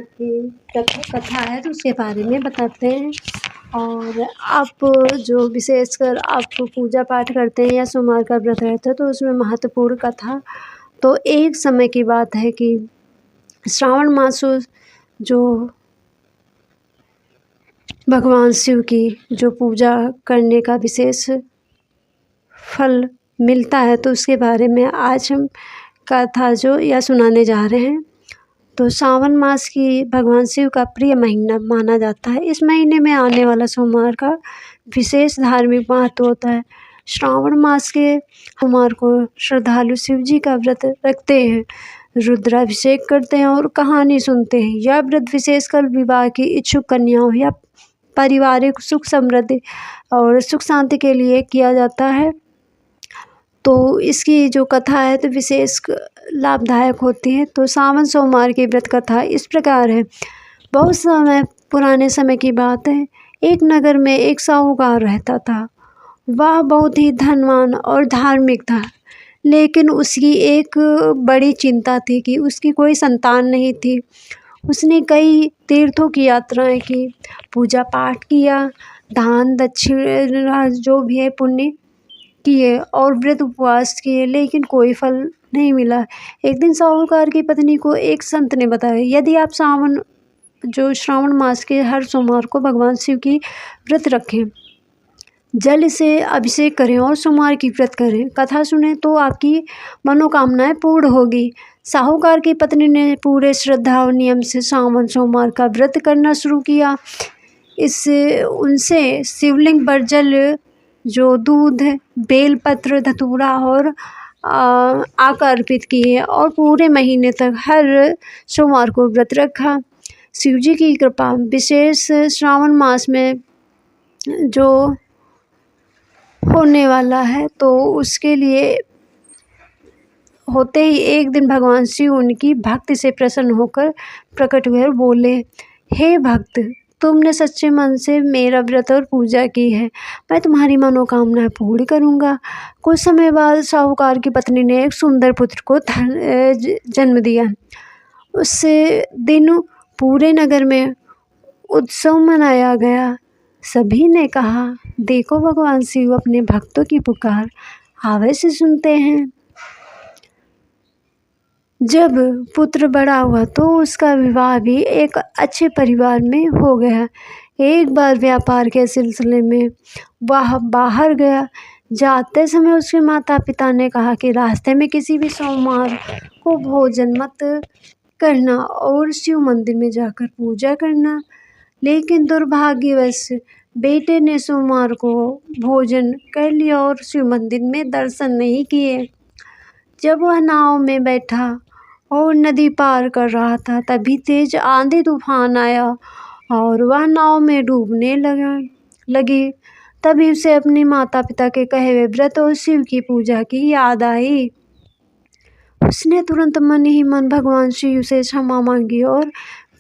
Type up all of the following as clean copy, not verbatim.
सोमवार की कथा है तो उसके बारे में बताते हैं। और आप जो विशेषकर आप पूजा पाठ करते हैं या सोमवार का व्रत रहता है तो उसमें महत्वपूर्ण कथा तो एक समय की बात है कि श्रावण मास जो भगवान शिव की जो पूजा करने का विशेष फल मिलता है तो उसके बारे में आज हम कथा जो या सुनाने जा रहे हैं। तो सावन मास की भगवान शिव का प्रिय महीना माना जाता है। इस महीने में आने वाला सोमवार का विशेष धार्मिक महत्व होता है। श्रावण मास के सोमवार को श्रद्धालु शिव जी का व्रत रखते हैं, रुद्राभिषेक करते हैं और कहानी सुनते हैं। यह व्रत विशेषकर विवाह की इच्छुक कन्याओं या पारिवारिक सुख समृद्धि और सुख शांति के लिए किया जाता है। तो इसकी जो कथा है तो विशेष लाभदायक होती है। तो सावन सोमवार की व्रत कथा इस प्रकार है। बहुत पुराने समय की बात है। एक नगर में एक साहूकार रहता था। वह बहुत ही धनवान और धार्मिक था, लेकिन उसकी एक बड़ी चिंता थी कि उसकी कोई संतान नहीं थी। उसने कई तीर्थों की यात्राएं की, पूजा पाठ किया, दान दक्षिणा जो भी है पुण्य किए और व्रत उपवास किए, लेकिन कोई फल नहीं मिला। एक दिन साहूकार की पत्नी को एक संत ने बताया, यदि आप श्रावण मास के हर सोमवार को भगवान शिव की व्रत रखें, जल से अभिषेक करें और सोमवार की व्रत करें, कथा सुने तो आपकी मनोकामनाएं पूर्ण होगी। साहूकार की पत्नी ने पूरे श्रद्धा और नियम से सावन सोमवार का व्रत करना शुरू किया। इससे उनसे शिवलिंग पर जल, जो दूध, बेलपत्र, धतूरा और आका अर्पित किए और पूरे महीने तक हर सोमवार को व्रत रखा। शिवजी की कृपा विशेष श्रावण मास में जो होने वाला है तो उसके लिए होते ही एक दिन भगवान शिव उनकी भक्ति से प्रसन्न होकर प्रकट हुए और बोले, हे भक्त, तुमने सच्चे मन से मेरा व्रत और पूजा की है, मैं तुम्हारी मनोकामना पूर्ण करूँगा। कुछ समय बाद साहूकार की पत्नी ने एक सुंदर पुत्र को जन्म दिया। उस दिन पूरे नगर में उत्सव मनाया गया। सभी ने कहा, देखो भगवान शिव अपने भक्तों की पुकार आवे से सुनते हैं। जब पुत्र बड़ा हुआ तो उसका विवाह भी एक अच्छे परिवार में हो गया। एक बार व्यापार के सिलसिले में वह बाहर गया। जाते समय उसके माता पिता ने कहा कि रास्ते में किसी भी सोमवार को भोजन मत करना और शिव मंदिर में जाकर पूजा करना। लेकिन दुर्भाग्यवश बेटे ने सोमवार को भोजन कर लिया और शिव मंदिर में दर्शन नहीं किए। जब वह नाव में बैठा और नदी पार कर रहा था, तभी तेज आंधी तूफान आया और वह नाव में डूबने लगी। तभी उसे अपने माता पिता के कहे हुए व्रत और शिव की पूजा की याद आई। उसने तुरंत मन ही मन भगवान शिव से क्षमा मांगी और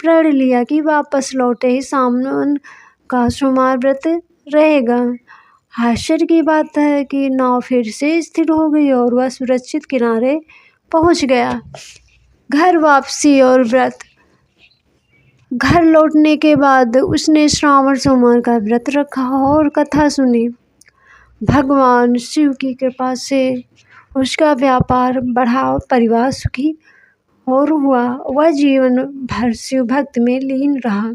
प्रण लिया कि वापस लौटे ही सावन का सोमवार व्रत रहेगा। आश्चर्य की बात है कि नाव फिर से स्थिर हो गई और वह सुरक्षित किनारे पहुंच गया। घर वापसी और व्रत। घर लौटने के बाद उसने श्रावण सोमवार का व्रत रखा और कथा सुनी। भगवान शिव की कृपा से उसका व्यापार बढ़ा और परिवार सुखी और हुआ। वह जीवन भर शिव भक्त में लीन रहा।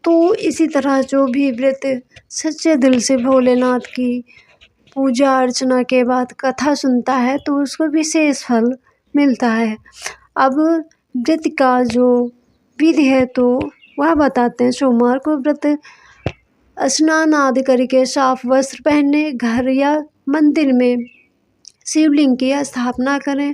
तो इसी तरह जो भी व्रत सच्चे दिल से भोलेनाथ की पूजा अर्चना के बाद कथा सुनता है तो उसको विशेष फल मिलता है। अब व्रत का जो विधि है तो वह बताते हैं। सोमवार को व्रत स्नान आदि करके साफ वस्त्र पहने, घर या मंदिर में शिवलिंग की स्थापना करें,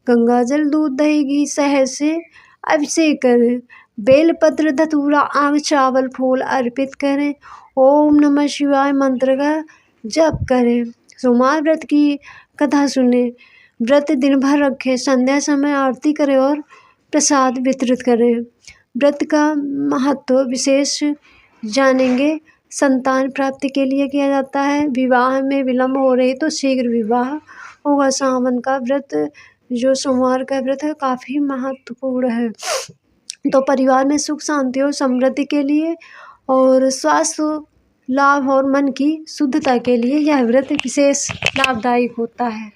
गंगा जल, दूध, दही, घी, शहद से अभिषेक करें, बेलपत्र, धतूरा, आग, चावल, फूल अर्पित करें, ओम नमः शिवाय मंत्र का जप करें। सोमवार व्रत की कथा सुने, व्रत दिन भर रखें, संध्या समय आरती करें और प्रसाद वितरित करें। व्रत का महत्व विशेष जानेंगे। संतान प्राप्ति के लिए किया जाता है। विवाह में विलम्ब हो रही तो शीघ्र विवाह होगा। सावन का व्रत जो सोमवार का व्रत है काफ़ी महत्वपूर्ण है। तो परिवार में सुख शांति और समृद्धि के लिए और स्वास्थ्य लाभ और मन की शुद्धता के लिए यह व्रत विशेष लाभदायक होता है।